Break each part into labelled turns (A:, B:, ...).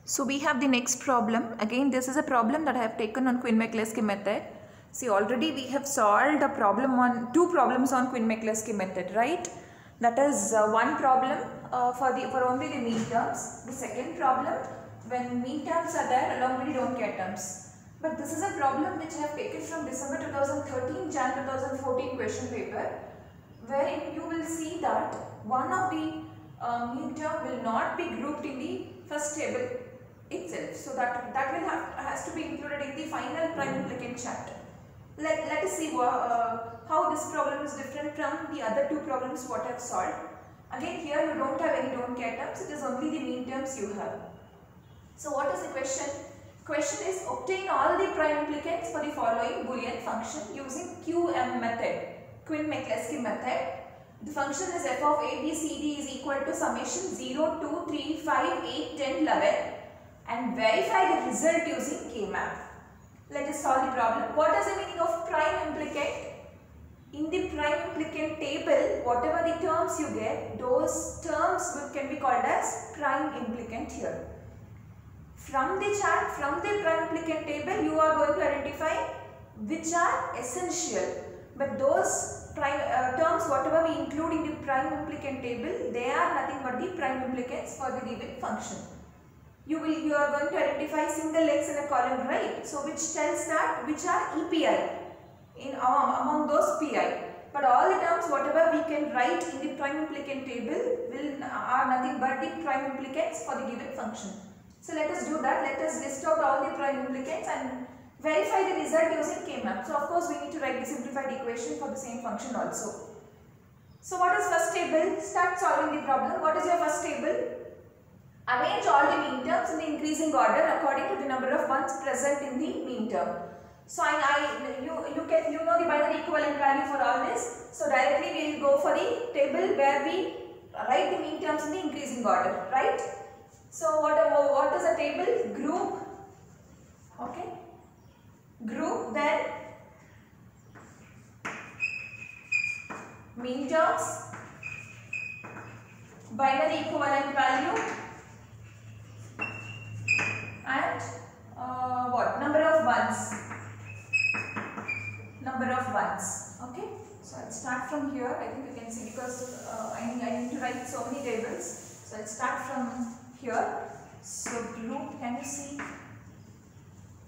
A: So we have the next problem. Again, this is a problem that I have taken on Quinn-McCluskey method. See, already we have solved a problem on two problems on Quinn-McCluskey method, right? That is one problem for only the mean terms. The second problem when mean terms are there along with the don't care terms. But this is a problem which I have taken from December 2013 Jan 2014 question paper, wherein you will see that one of the mean term will not be grouped in the first table itself. So that will has to be included in the final prime implicant chapter. Let us see how this problem is different from the other two problems what I have solved. Again, here you don't have any don't care terms, it is only the mean terms you have. So what is the question? Question is obtain all the prime implicants for the following Boolean function using QM method, Quinn-McCluskey method. The function is f of a, b, c, d is equal to summation 0, 2, 3, 5, 8, 10, 11 and verify the result using K-map. Let us solve the problem. What is the meaning of prime implicant? In the prime implicant table, whatever the terms you get, those terms can be called as prime implicant here. From the chart, from the prime implicant table, you are going to identify which are essential. But those prime terms, whatever we include in the prime implicant table, they are nothing but the prime implicants for the given function. You are going to identify single x in a column, right? So which tells that which are EPI in among those PI. But all the terms whatever we can write in the prime implicant table are nothing but the prime implicants for the given function. So let us do that. Let us list out all the prime implicants and verify the result using K-map. So of course we need to write the simplified equation for the same function also. So what is first table? Start solving the problem. What is your first table? Arrange all the mean terms in the increasing order according to the number of ones present in the mean term. So you know the binary equivalent value for all this. So directly we will go for the table where we write the mean terms in the increasing order, right? So what is a table? Group, okay? Group, then mean terms, binary equivalent value, and what? Number of ones. Number of ones. Okay. So I'll start from here. I think you can see because I need to write so many tables. So I'll start from here. So group. Can you see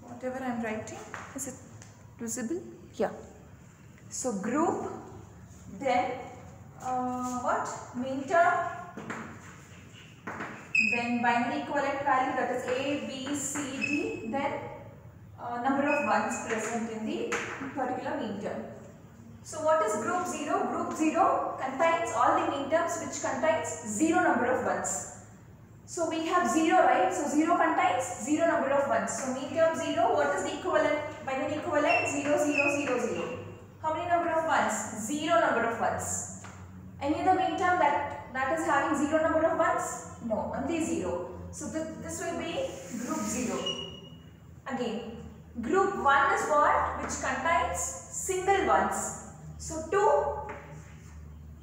A: whatever I'm writing? Is it visible? Yeah. So group. Then what? Mean term. Then binary equivalent value, that is A, B, C, D. Then number of ones present in the particular mean term. So what is group 0? Group 0 contains all the mean terms which contains 0 number of ones. So we have 0, right? So 0 contains 0 number of ones. So mean term 0, what is the equivalent? Binary equivalent 0, 0, 0, 0. How many number of ones? 0 number of ones. Any other mean term that is having 0 number of ones? No, only 0. So this will be group 0. Again, group 1 is what? Which contains single ones. So 2,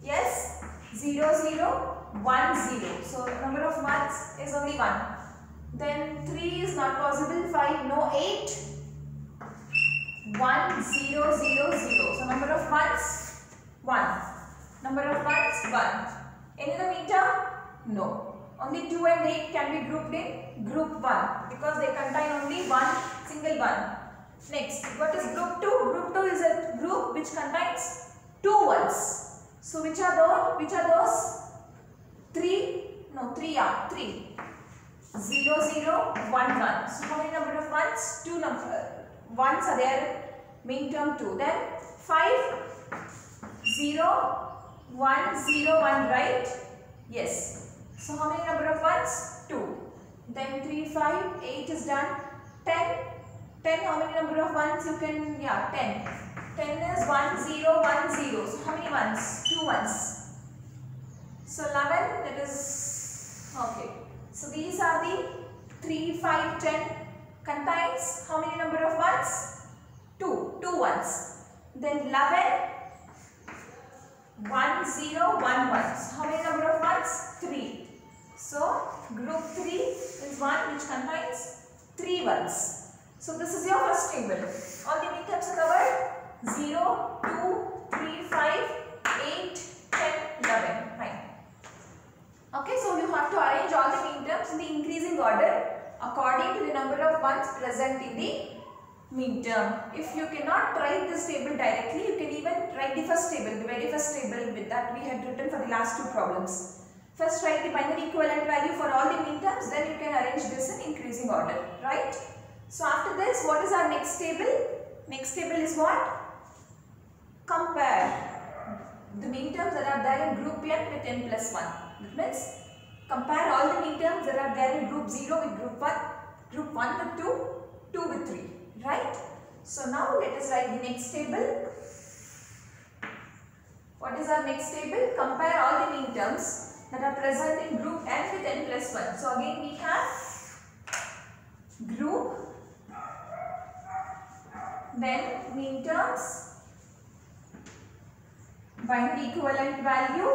A: yes, 0, 0, 1, 0. So number of ones is only 1. Then 3 is not possible, 5, no, 8, 1, 0, 0, 0. So number of ones, 1. Number of ones, 1. Any other mean term? No. Only 2 and 8 can be grouped in group 1 because they contain only one single one. Next, what is group 2? Group 2 is a group which contains 2 ones. So which are those? Which are those? 3. No, 3 are 3. 0, 0, 1, 1. So how many number of ones? 2 ones are there. Mean term 2. Then 5, 0, 1, 0, 1, right? Yes. So how many number of ones? 2. Then 3, 5, 8 is done. 10. 10, how many number of ones you can, 10. 10 is 1, 0, 1, 0. So how many ones? 2 ones. So 11, that is, okay. So these are the 3, 5, 10 contains how many number of ones? 2 ones. Then 11, 1, 0, 1, 1. So how many number of ones? 3. So group 3 is one which contains in the increasing order according to the number of ones present in the mean term. If you cannot write this table directly, you can even write the first table, the very first table with that we had written for the last two problems. First write the binary equivalent value for all the mean terms, then you can arrange this in increasing order, right? So after this, what is our next table? Next table is what? Compare the mean terms that are there in group n with n plus 1. That means compare all the mean terms that are there in group 0 with group 1, group 1 with 2, 2 with 3, right? So now let us write the next table. What is our next table? Compare all the mean terms that are present in group n with n plus 1. So again we have group, then mean terms, binary equivalent value,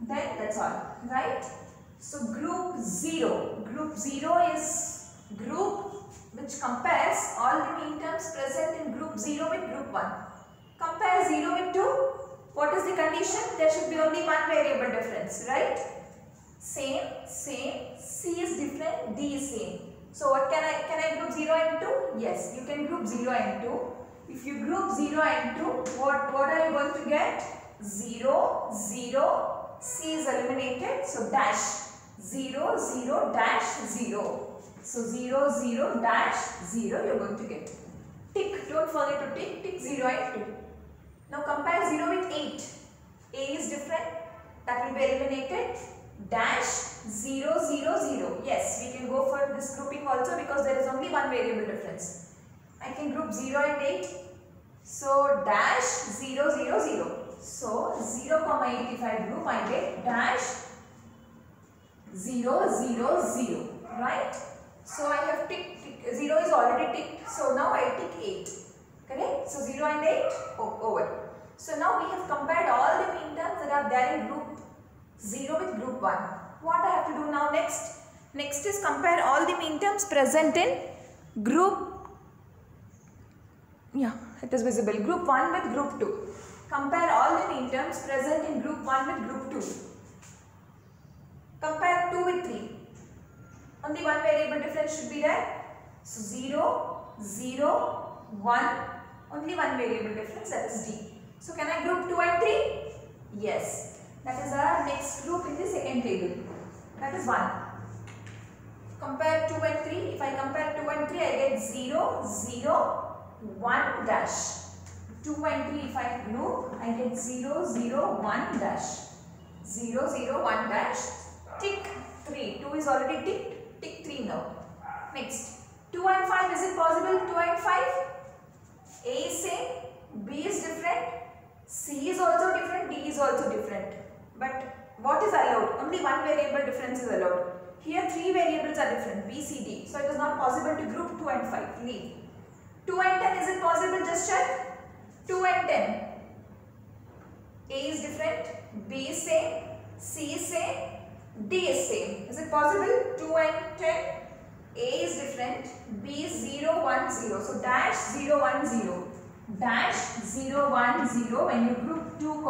A: then that's all, right? So group 0 is group which compares all the mean terms present in group 0 with group 1. Compare 0 with 2. What is the condition? There should be only one variable difference, right? Same, C is different, D is same. So what can I group 0 and 2? Yes, you can group 0 and 2. If you group 0 and 2, what are you going to get? 0, 0, C is eliminated, so dash 0, 0, dash 0. So 0, 0, dash 0 you are going to get. Tick, don't forget to tick 0 and 2. Now compare 0 with 8. A is different, that will be eliminated. Dash 0, 0, 0. Yes, we can go for this grouping also because there is only one variable difference. I can group 0 and 8. So dash 0, 0, 0. So 0, 8 if I group, I get dash 0, 0, 0. Right? So I have tick 0 is already ticked. So now I tick 8. Correct? So 0 and 8 over. So now we have compared all the mean terms that are there in group 0 with group 1. What I have to do now next? Next is compare all the mean terms present in group, it is visible, group 1 with group 2. Compare all the mean terms present in group 1 with group 2. Compare 2 with 3. Only one variable difference should be there. So 0, 0, 1, only one variable difference, that is D. So can I group 2 and 3? Yes. That is our next group in the second table. That is 1. Compare 2 and 3. If I compare 2 and 3, I get 0, 0, 1 dash. 2 and 3 if I group, I get 0, 0, 1 dash. 0, 0, 1 dash. Tick 3. 2 is already ticked. Tick 3 now. Next. 2 and 5, is it possible? 2 and 5? A is same, B is different, C is also different, D is also different. But what is allowed? Only one variable difference is allowed. Here 3 variables are different, B, C, D. So it is not possible to group 2 and 5. Leave. 2 and 10, is it possible? Just check. 2 and 10. A is different, B is same, C is same, D is same. Is it possible? 2 and 10. A is different, B is 0, 1, 0. So dash 0, 1, 0. Dash 0, 1, 0 when you group 2,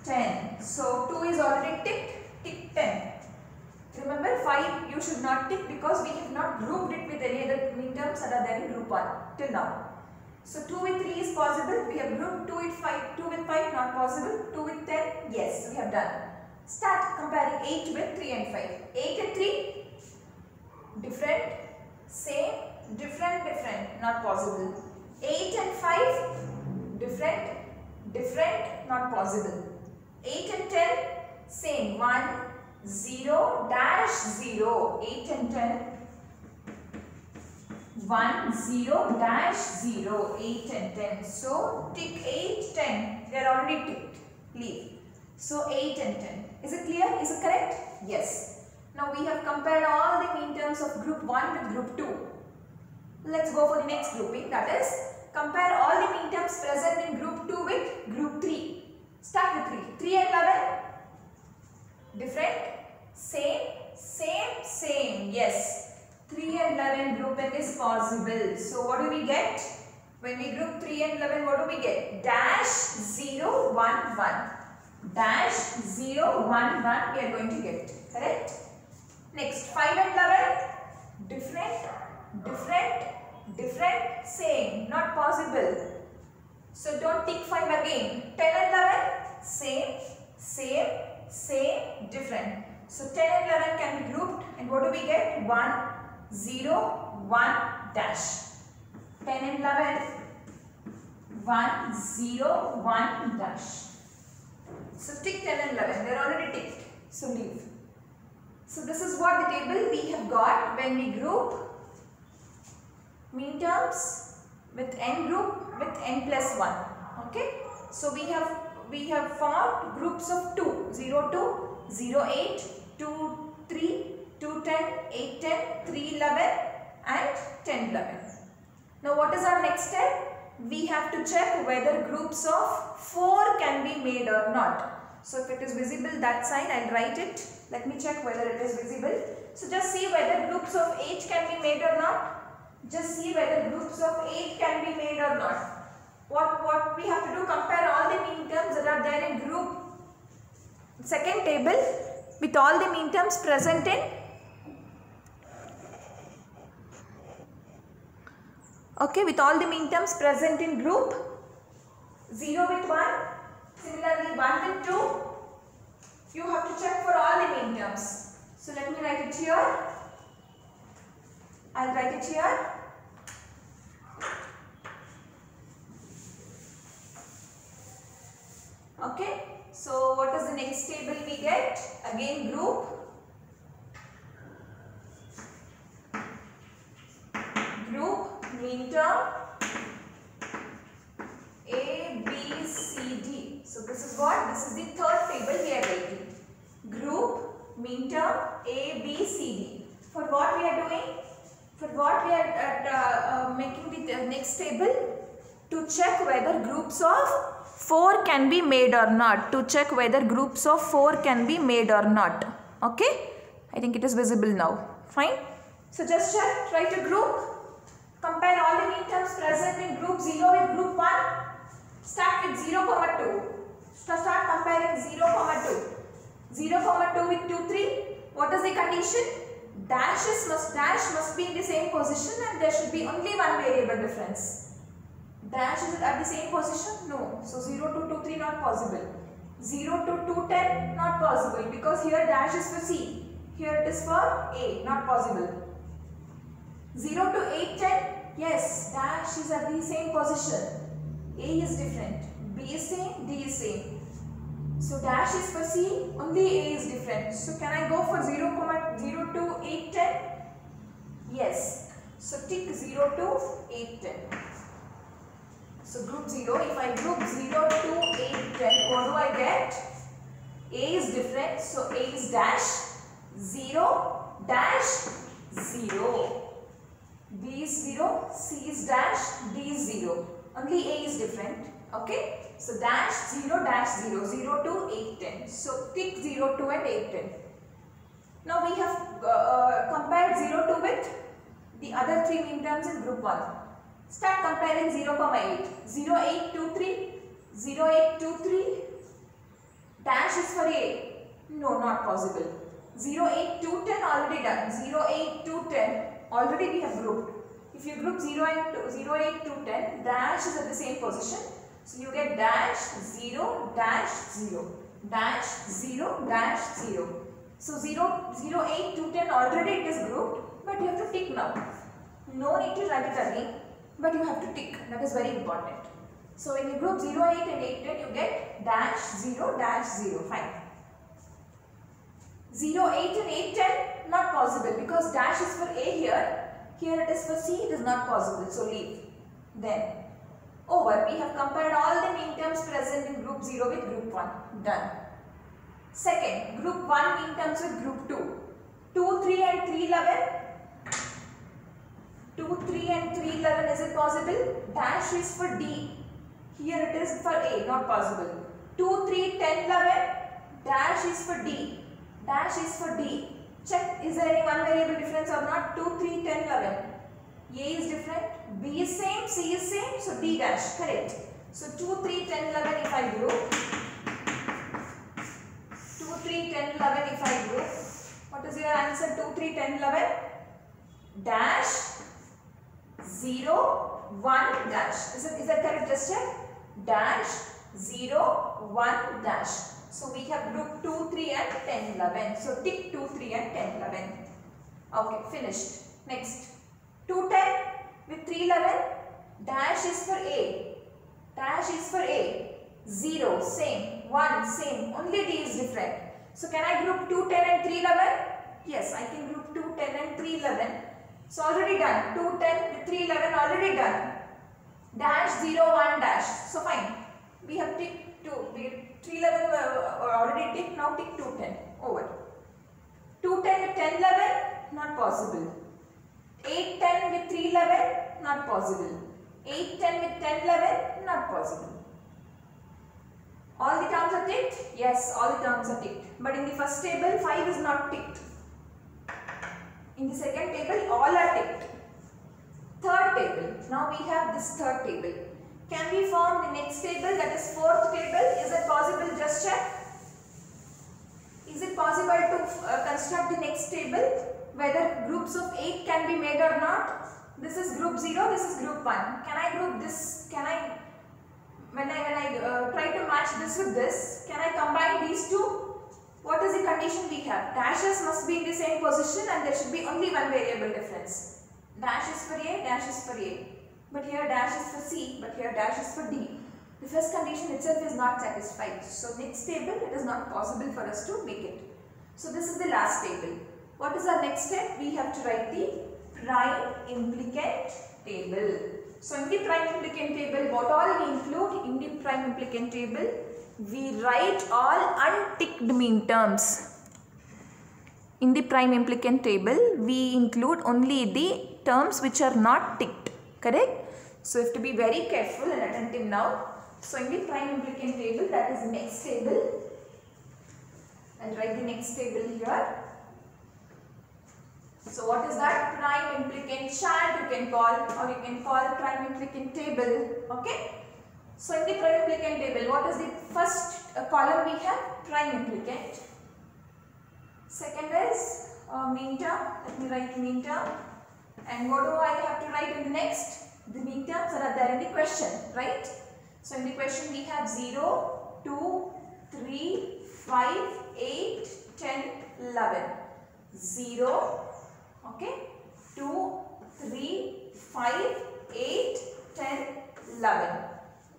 A: 10. So 2 is already ticked, tick 10. Remember 5 you should not tick because we have not grouped it with any other mean terms that are there in group 1 till now. So 2 with 3 is possible. We have grouped 2 with 5. 2 with 5 not possible. 2 with 10, yes, we have done. Start comparing 8 with 3 and 5. 8 and 3. Different, same, different, not possible. 8 and 5, different, not possible. 8 and 10, same, 1, 0, dash 0. 8 and 10, 1, 0, dash 0. 8 and 10. So, tick 8, 10. They are already ticked. Leave. So, 8 and 10. Is it clear? Is it correct? Yes. Now we have compared all the mean terms of group 1 with group 2. Let's go for the next grouping, that is compare all the mean terms present in group 2 with group 3. Start with 3. 3 and 11. Different, same. Yes. 3 and 11 grouping is possible. So what do we get? When we group 3 and 11, what do we get? Dash 0, 1, 1. Dash 0, 1, 1 we are going to get. Correct? Next 5 and 11, different, different, different, same, not possible. So don't tick 5 again. 10 and 11, same, same, same, different. So 10 and 11 can be grouped, and what do we get? 1, 0, 1, dash. 10 and 11, 1, 0, 1, dash. So tick 10 and 11, they are already ticked, so leave. So this is what the table we have got when we group mean terms with n group with n plus 1. Okay. So we have formed groups of 2, 0, 2, 0, 8, 2, 3, 2, 10, 8, 10, 3, 11 and 10, 11. Now what is our next step? We have to check whether groups of 4 can be made or not. So if it is visible that side, I will write it. Let me check whether it is visible. So just see whether groups of 8 can be made or not. Just see whether groups of 8 can be made or not. What we have to do, compare all the mean terms that are there in group second table with all the mean terms present in with all the mean terms present in group 0 with 1, similarly 1 with 2. You have to check for all the mean terms. So let me write it here. I'll write it here. Okay. So what is the next table we get? Again group. Mean term A, B, C, D. So this is what? This is the third table we are writing. Group, mean term A, B, C, D. For what we are doing? For what we are making the next table? To check whether groups of 4 can be made or not. To check whether groups of 4 can be made or not. Okay? I think it is visible now. Fine. So just check, write a group. Compare all the mean terms present in group 0 with group 1. Start with 0, 2. Start comparing 0, 2. 0, 2 with 2, 3. What is the condition? Dash must be in the same position and there should be only one variable difference. Dash is at the same position? No. So 0 to 2, 3 not possible. 0 to 2, 10 not possible because here dash is for C. Here it is for A, not possible. 0 to 8, 10, yes, dash is at the same position. A is different, B is same, D is same. So dash is for C, only A is different. So can I go for 0 to 8, 10? Yes. So tick 0 to 8, 10. So group 0, if I group 0 to 8, 10, what do I get? A is different, so A is dash, 0, dash, 0. B is 0, C is dash, D is 0. Only A is different. Okay. So dash 0, dash 0, 0 to 8, 10. So tick 0, 2 and 8, 10. Now we have compared 0, 2 with the other 3 mean terms in group 1. Start comparing 0, 8. 0, 8, 2, 3. 0, 8, 2, 3. Dash is for A. No, not possible. 0, 8, 2, 10 already done. 0, 8, 2, 10. Already we have grouped. If you group 0 and 2, 0, 8, 2, 10, dash is at the same position. So you get dash 0, dash 0, dash 0, dash 0. So 0, 0, 8, 2, 10 already it is grouped, but you have to tick now. No need to write it again, but you have to tick. That is very important. So when you group 0, 8 and 8, 10, you get dash 0, dash 0. Fine. 0, 8 and 8, 10 not possible because dash is for A here. Here it is for C. It is not possible. So leave. Then over. We have compared all the mean terms present in group 0 with group 1. Done. Second, group 1 mean terms with group 2. 2, 3 and 3, 11. 2, 3 and 3, 11. Is it possible? Dash is for D. Here it is for A. Not possible. 2, 3, 10, 11. Dash is for D. Dash is for D. Check, is there any one variable difference or not? 2, 3, 10, 11. A is different, B is same, C is same, so D dash, correct. So 2, 3, 10, 11 if I group. 2, 3, 10, 11 if I group. What is your answer? 2, 3, 10, 11? Dash 0, 1 dash. Is that correct? Just check. Dash 0, 1 dash. So we have grouped 2, 3 and 10, 11. So tick 2, 3 and 10, 11. Okay, finished. Next. 2, 10 with 3, 11. Dash is for A. Dash is for A. 0, same. 1, same. Only D is different. So can I group 2, 10 and 3, 11? Yes, I can group 2, 10 and 3, 11. So already done. 2, 10 with 3, 11 already done. Dash 0, 1 dash. So fine. We have ticked 2. 3, 11 already ticked. Now tick 2, 10. Over. 2, 10 with 10, 11. Not possible. 8, 10 with 3, 11. Not possible. 8, 10 with 10, 11. Not possible. All the terms are ticked? Yes, all the terms are ticked. But in the first table, 5 is not ticked. In the second table, all are ticked. Third table. Now we have this third table. Can we form the next table, that is fourth table? Is it possible? Just check. Is it possible to construct the next table? Whether groups of 8 can be made or not? This is group 0, this is group 1. Can I group this? Can I, when I try to match this with this, can I combine these two? What is the condition we have? Dashes must be in the same position and there should be only one variable difference. Dash is for A, dash is for A. But here dash is for C, but here dash is for D. The first condition itself is not satisfied. So next table, it is not possible for us to make it. So this is the last table. What is our next step? We have to write the prime implicant table. So in the prime implicant table, what all we include in the prime implicant table? We write all unticked mean terms. In the prime implicant table, we include only the terms which are not ticked. Correct? So you have to be very careful and attentive now. So in the prime implicant table, that is the next table. I'll write the next table here. So what is that? Prime implicant chart you can call, or you can call prime implicant table. Okay. So in the prime implicant table, what is the first column we have? Prime implicant. Second is mean term. Let me write mean term. And what do I have to write in the next? The mean terms that are there in the question, right? So in the question we have 0, 2, 3, 5, 8, 10, 11. 0, okay, 2, 3, 5, 8, 10, 11.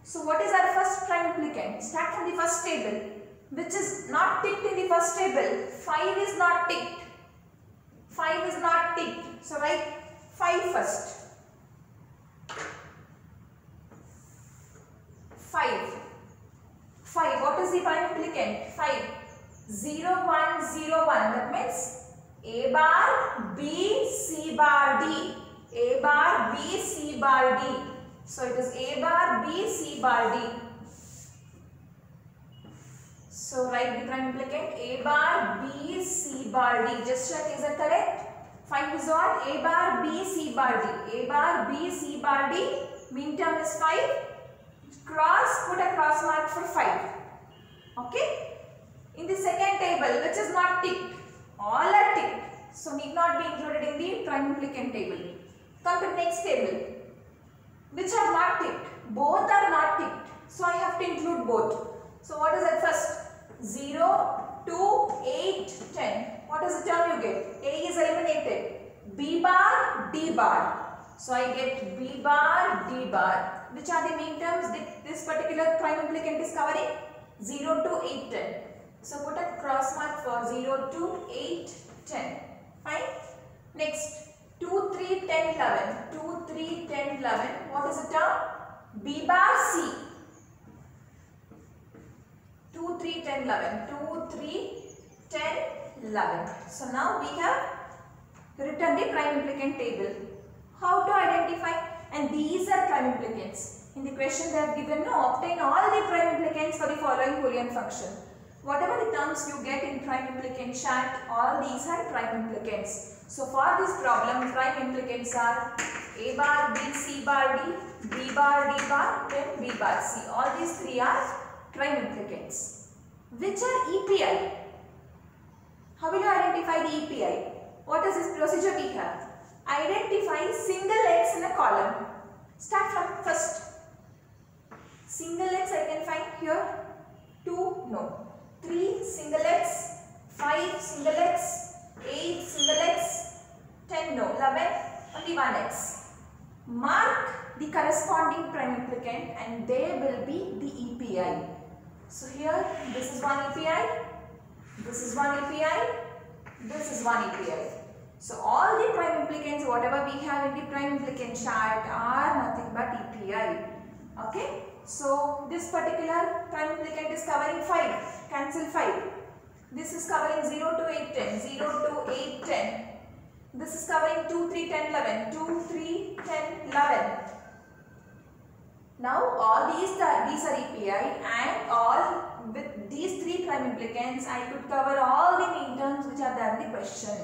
A: So what is our first prime implicant? Start from the first table, which is not ticked in the first table. 5 is not ticked. 5 is not ticked. So write 5 first. 5. 5. What is the prime implicant? 5. 0, 1, 0, 1. That means A bar, B, C bar, D. A bar, B, C bar, D. So it is A bar, B, C bar, D. So write the prime implicant A bar, B, C bar, D. Just check, is that correct? 5 is what? A bar, B, C bar, D. A bar, B, C bar, D. Mean term is 5. Cross, put a cross mark for 5. Okay? In the second table, which is not ticked, all are ticked, so need not be included in the prime implicant table. Come to the next table, which are not ticked. Both are not ticked, so I have to include both. So what is that first? 0, 2, 8, 10. What is the term you get? A is eliminated. B bar, D bar. So I get B bar, D bar. Which are the mean terms this particular prime implicant is covering? 0 to 8, 10. So put a cross mark for 0 to 8, 10. Fine. Next, 2, 3, 10, 11. 2, 3, 10, 11. What is the term? B bar, C. 2, 3, 10, 11. 2, 3, 10, 11. So now we have written the prime implicant table. How to identify? And these are prime implicants. In the question they have given, no, obtain all the prime implicants for the following Boolean function. Whatever the terms you get in prime implicant chart, all these are prime implicants. So for this problem, prime implicants are A bar, B, C bar, D, B bar, D bar, then B bar, C. All these three are prime implicants. Which are EPI? How will you identify identify the EPI. What is this procedure we have? Identify single x in a column. Start from first. Single x I can find here. 2, no. 3 single x, 5 single x, 8 single x, 10, no. 11, only 1 x. Mark the corresponding prime implicant and they will be the EPI. So here this is one EPI, this is one EPI, this is one EPI. So all the prime implicants, whatever we have in the prime implicant chart are nothing but EPI. Okay. So this particular prime implicant is covering 5, cancel 5. This is covering 0 to 8, 10, 0 to 8, 10. This is covering 2, 3, 10, 11, 2, 3, 10, 11. Now all these are EPI and all with these 3 prime implicants I could cover all the mean terms which are there in the question.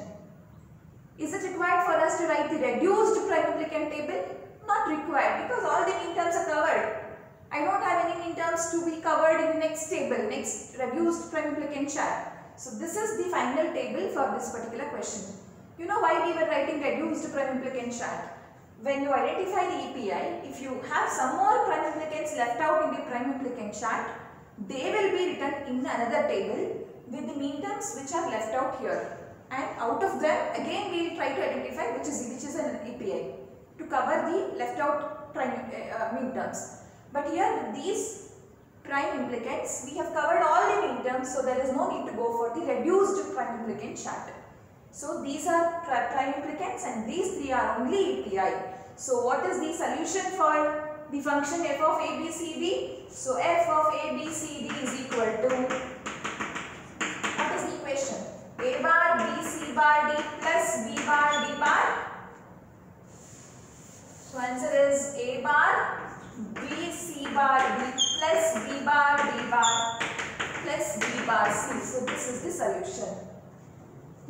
A: Is it required for us to write the reduced prime implicant table? Not required because all the mean terms are covered. I don't have any mean terms to be covered in the next table, next reduced prime implicant chart. So this is the final table for this particular question. You know why we were writing reduced prime implicant chart? When you identify the EPI, if you have some more prime implicants left out in the prime implicant chart, they will be written in another table with the mean terms which are left out here. And out of them, again we will try to identify which is an EPI to cover the left out prime mean terms. But here these prime implicants, we have covered all the mean terms, so there is no need to go for the reduced prime implicant chart. So these are prime implicants and these 3 are only EPI. So what is the solution for the function f of ABCD? So f of ABCD is equal to, what is the equation? A bar B C bar D plus B bar D bar. So answer is A bar B C bar D plus B bar D bar plus B bar C. So this is the solution.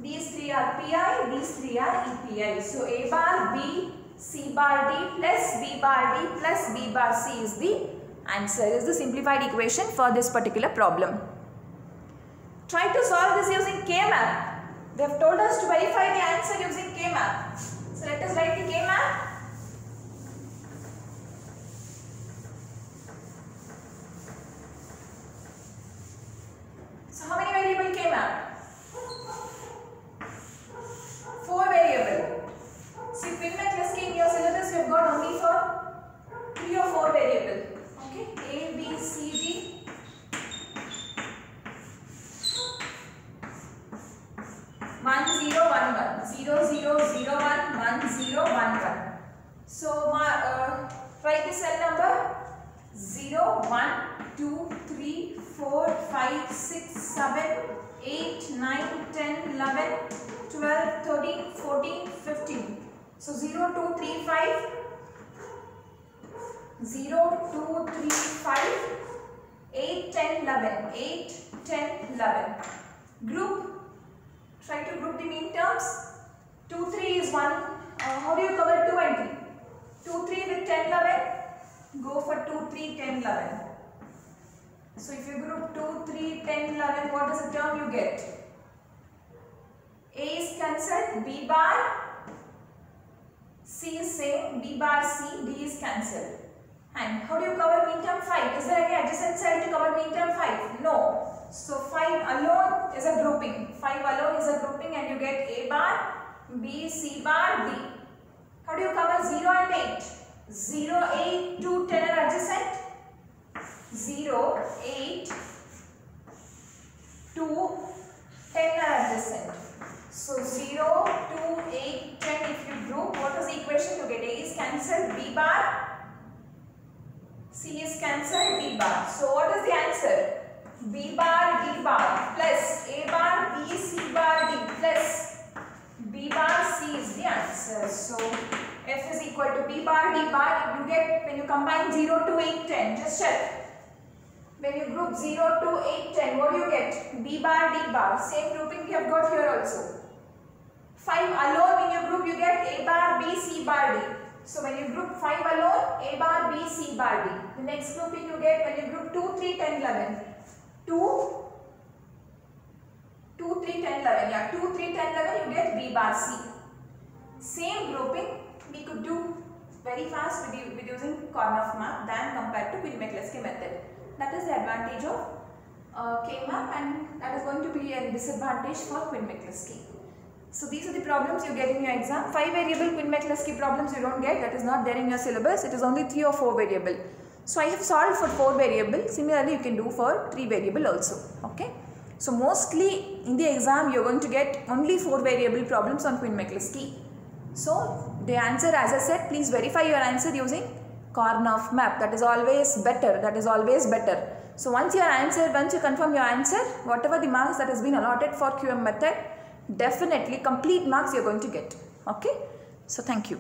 A: These 3 are PI, these 3 are EPI. So A bar B C bar D plus B bar D plus B bar C is the answer, is the simplified equation for this particular problem. Try to solve this using K-map. They have told us to verify the answer using K-map. So let us write the K-map. So how many variable K-map? 4 variable. See, Quinmet listing in your syllabus you have got only for 3 or 4 variable. Okay, A, B, C, D. 1, 0, 1, 1. 0, 0, 0, 1, 1, 0, 1, 1. So, write the cell number 0, 1, 2, 3, 4, 5, 6, 7, 8, 9, 10, 11, 12, 13, 14, 15. So 0, 2, 3, 5, 0, 2, 3, 5, 8, 10, 11, 8, 10, 11. Group, try to group the mean terms. 2, 3 is 1. How do you cover 2 and 3? 2, 3 with 10, 11. Go for 2, 3, 10, 11. So if you group 2, 3, 10, 11, what is the term you get? A is cancelled, B bar, C is same, B bar C, D is cancelled. And how do you cover mean term 5? Is there any adjacent side to cover mean term 5? No. So 5 alone is a grouping. 5 alone is a grouping and you get A bar, B, C bar, D. How do you cover 0 and 8? 0, 8, 2, 10 are adjacent. 0, 8, 2, 10 are adjacent. So 0, 2, 8, 10 if you group, what is the equation you get? A is cancelled, B bar, C is cancelled, D bar. So what is the answer? B bar, D bar plus A bar, B, C bar, D plus B bar, C is the answer. So F is equal to B bar, D bar. You get, when you combine 0 to 8, 10, just check. When you group 0 to 8, 10, what do you get? B bar, D bar. Same grouping we have got here also. 5 alone, when you group, you get A bar, B, C bar, D. So when you group 5 alone, A bar, B, C bar, D. The next grouping you get when you group 2, 3, 10, 11. 2, 2, 3, 10, 11. Yeah, 2, 3, 10, 11 you get B bar C. Same grouping we could do very fast with using Karnaugh map than compared to Quinn-McCluskey method. That is the advantage of K-map, and that is going to be a disadvantage for Quinn-McCluskey. So these are the problems you get in your exam. 5 variable Quinn-McCluskey problems you don't get, that is not there in your syllabus. It is only 3 or 4 variable. So I have solved for 4 variable. Similarly you can do for 3 variable also. Okay. So mostly in the exam you are going to get only 4 variable problems on Quinn-McCluskey. So the answer, as I said, please verify your answer using Karnaugh map. That is always better. That is always better. So once you confirm your answer, whatever the marks that has been allotted for QM method, definitely complete marks you are going to get. Okay. So thank you.